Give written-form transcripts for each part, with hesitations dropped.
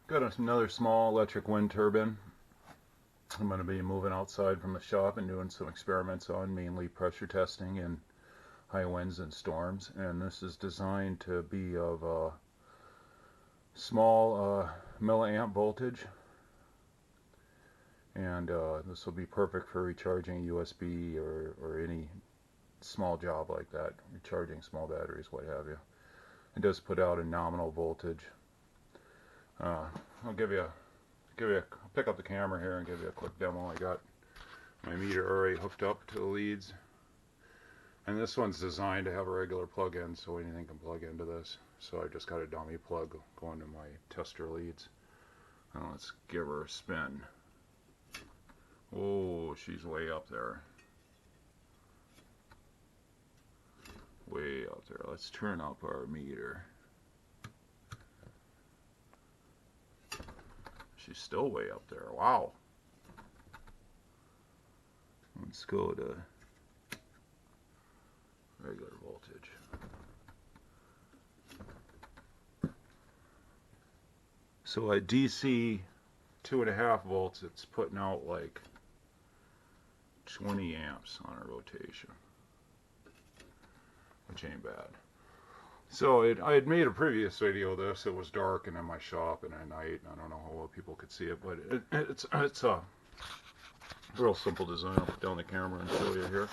Got another small electric wind turbine. I'm going to be moving outside from the shop and doing some experiments on, mainly pressure testing in high winds and storms. And this is designed to be of a small milliamp voltage. And this will be perfect for recharging USB or any small job like that, recharging small batteries, what have you. It does put out a nominal voltage. I'll pick up the camera here and give you a quick demo. I got my meter already hooked up to the leads, and this one's designed to have a regular plug-in, so anything can plug into this. So I just got a dummy plug going to my tester leads. Now let's give her a spin. Oh, she's way up there. Way up there. Let's turn up our meter. She's still way up there. Wow. Let's go to regular voltage. So at DC 2.5 volts, it's putting out like 20 amps on a rotation, which ain't bad. So I had made a previous video of this. It was dark and in my shop and at night. I don't know how well people could see it, but it's a real simple design. I'll put down the camera and show you here.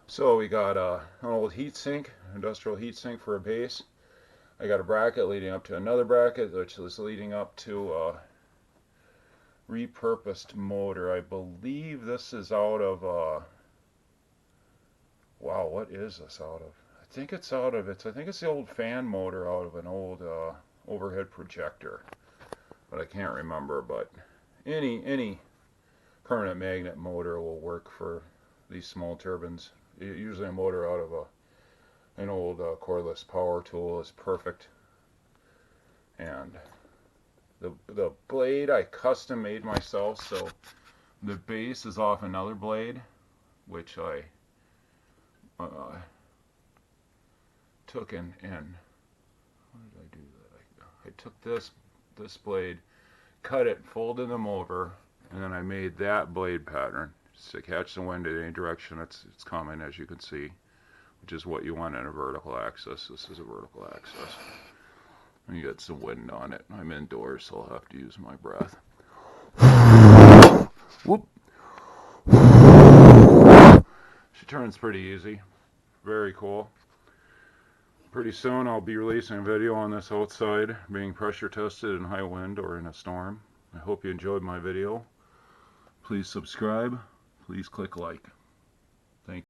So we got an old heat sink, industrial heat sink for a base. I got a bracket leading up to another bracket, which is leading up to a repurposed motor. I believe this is out of wow, what is this out of? I think it's the old fan motor out of an old overhead projector, but I can't remember. But any permanent magnet motor will work for these small turbines. Usually a motor out of an old cordless power tool is perfect. And the blade I custom made myself, so the base is off another blade, which I took and how did I do that? I took this blade, cut it, folded them over, and then I made that blade pattern just to catch the wind in any direction it's coming, as you can see, which is what you want in a vertical axis. This is a vertical axis. And you got some wind on it. I'm indoors, so I'll have to use my breath. Whoop. She turns pretty easy. Very cool. Pretty soon I'll be releasing a video on this outside, being pressure tested in high wind or in a storm. I hope you enjoyed my video. Please subscribe. Please click like.